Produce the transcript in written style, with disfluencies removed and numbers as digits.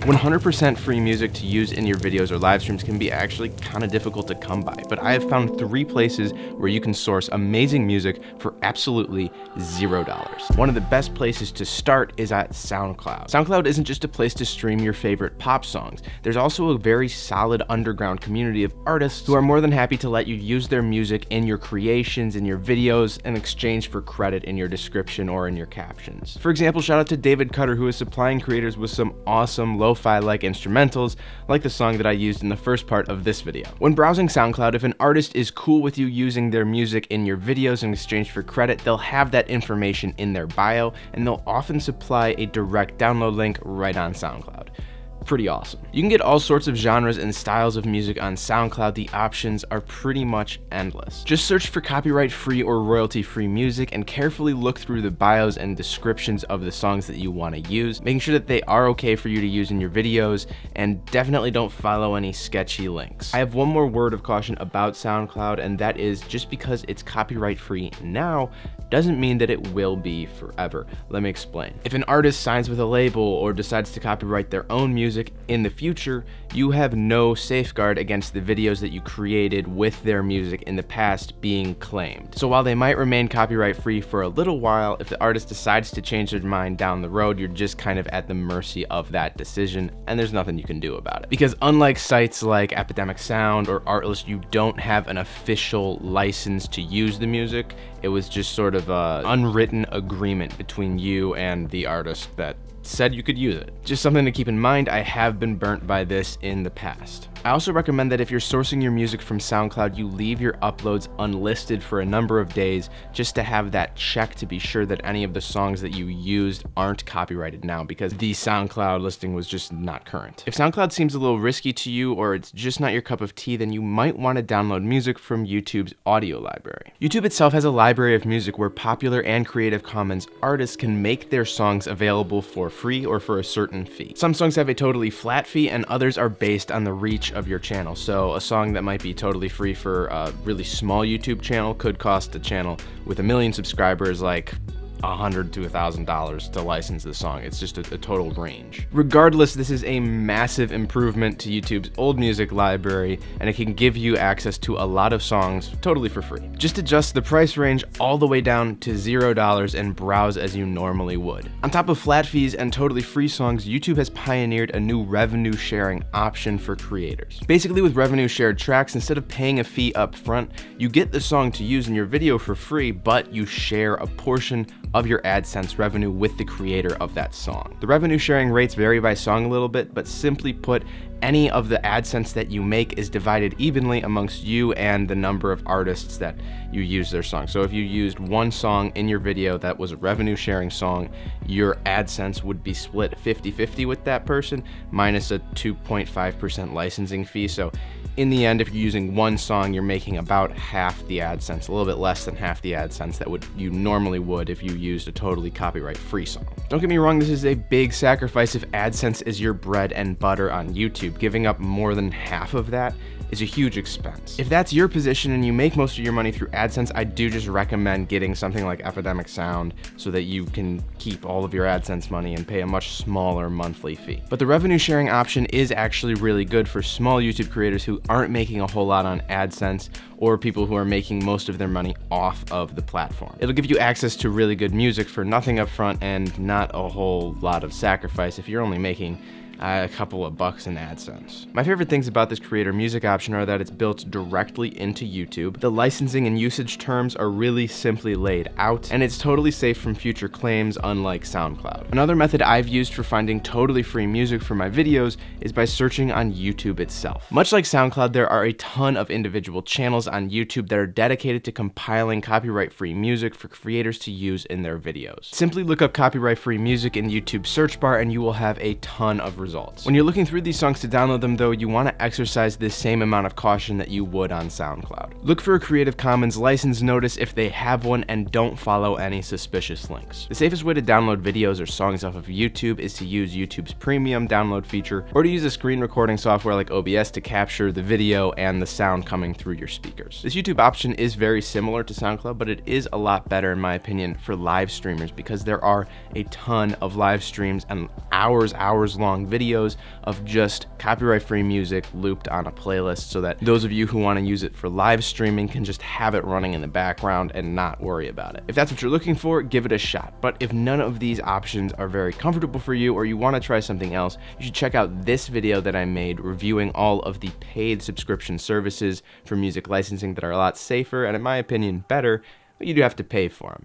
100% free music to use in your videos or live streams can be actually kind of difficult to come by, but I have found 3 places where you can source amazing music for absolutely $0. One of the best places to start is at SoundCloud. SoundCloud isn't just a place to stream your favorite pop songs. There's also a very solid underground community of artists who are more than happy to let you use their music in your creations, in your videos, in exchange for credit in your description or in your captions. For example, shout out to David Cutter, who is supplying creators with some awesome lo-fi-like instrumentals, like the song that I used in the first part of this video. When browsing SoundCloud, if an artist is cool with you using their music in your videos in exchange for credit, they'll have that information in their bio, and they'll often supply a direct download link right on SoundCloud. Pretty awesome. You can get all sorts of genres and styles of music on SoundCloud. The options are pretty much endless. Just search for copyright-free or royalty-free music and carefully look through the bios and descriptions of the songs that you want to use, making sure that they are okay for you to use in your videos, and definitely don't follow any sketchy links. I have one more word of caution about SoundCloud, and that is just because it's copyright-free now doesn't mean that it will be forever. Let me explain. If an artist signs with a label or decides to copyright their own music in the future, you have no safeguard against the videos that you created with their music in the past being claimed. So while they might remain copyright free for a little while, if the artist decides to change their mind down the road, you're just kind of at the mercy of that decision, and there's nothing you can do about it. Because unlike sites like Epidemic Sound or Artlist, you don't have an official license to use the music. It was just sort of an unwritten agreement between you and the artist that said you could use it. Just something to keep in mind. I have been burnt by this in the past. I also recommend that if you're sourcing your music from SoundCloud, you leave your uploads unlisted for a number of days just to have that check to be sure that any of the songs that you used aren't copyrighted now, because the SoundCloud listing was just not current. If SoundCloud seems a little risky to you or it's just not your cup of tea, then you might want to download music from YouTube's audio library. YouTube itself has a library of music where popular and Creative Commons artists can make their songs available for free or for a certain fee. Some songs have a totally flat fee and others are based on the reach of your channel. So a song that might be totally free for a really small YouTube channel could cost a channel with 1 million subscribers like $100 to $1,000 to license the song. It's just a total range. Regardless, this is a massive improvement to YouTube's old music library, and it can give you access to a lot of songs totally for free. Just adjust the price range all the way down to $0 and browse as you normally would. On top of flat fees and totally free songs, YouTube has pioneered a new revenue sharing option for creators. Basically, with revenue shared tracks, instead of paying a fee up front, you get the song to use in your video for free, but you share a portion of your AdSense revenue with the creator of that song. The revenue sharing rates vary by song a little bit, but simply put, any of the AdSense that you make is divided evenly amongst you and the number of artists that you use their song. So if you used one song in your video that was a revenue sharing song, your AdSense would be split 50-50 with that person, minus a 2.5% licensing fee. So in the end, if you're using one song, you're making about half the AdSense, a little bit less than half the AdSense that you normally would if you used a totally copyright-free song. Don't get me wrong, this is a big sacrifice if AdSense is your bread and butter on YouTube. Giving up more than half of that is a huge expense. If that's your position and you make most of your money through AdSense, I do just recommend getting something like Epidemic Sound so that you can keep all of your AdSense money and pay a much smaller monthly fee. But the revenue sharing option is actually really good for small YouTube creators who aren't making a whole lot on AdSense or people who are making most of their money off of the platform. It'll give you access to really good music for nothing up front and not a whole lot of sacrifice if you're only making a couple of bucks in AdSense. My favorite things about this creator music option are that it's built directly into YouTube. The licensing and usage terms are really simply laid out, and it's totally safe from future claims, unlike SoundCloud. Another method I've used for finding totally free music for my videos is by searching on YouTube itself. Much like SoundCloud, there are a ton of individual channels on YouTube that are dedicated to compiling copyright-free music for creators to use in their videos. Simply look up copyright-free music in YouTube's search bar and you will have a ton of results. When you're looking through these songs to download them though, you want to exercise the same amount of caution that you would on SoundCloud. Look for a Creative Commons license notice if they have one and don't follow any suspicious links. The safest way to download videos or songs off of YouTube is to use YouTube's premium download feature or to use a screen recording software like OBS to capture the video and the sound coming through your speakers. This YouTube option is very similar to SoundCloud, but it is a lot better in my opinion for live streamers because there are a ton of live streams and hours long videos videos of just copyright-free music looped on a playlist so that those of you who want to use it for live streaming can just have it running in the background and not worry about it. If that's what you're looking for, give it a shot. But if none of these options are very comfortable for you, or you want to try something else, you should check out this video that I made reviewing all of the paid subscription services for music licensing that are a lot safer and, in my opinion, better, but you do have to pay for them.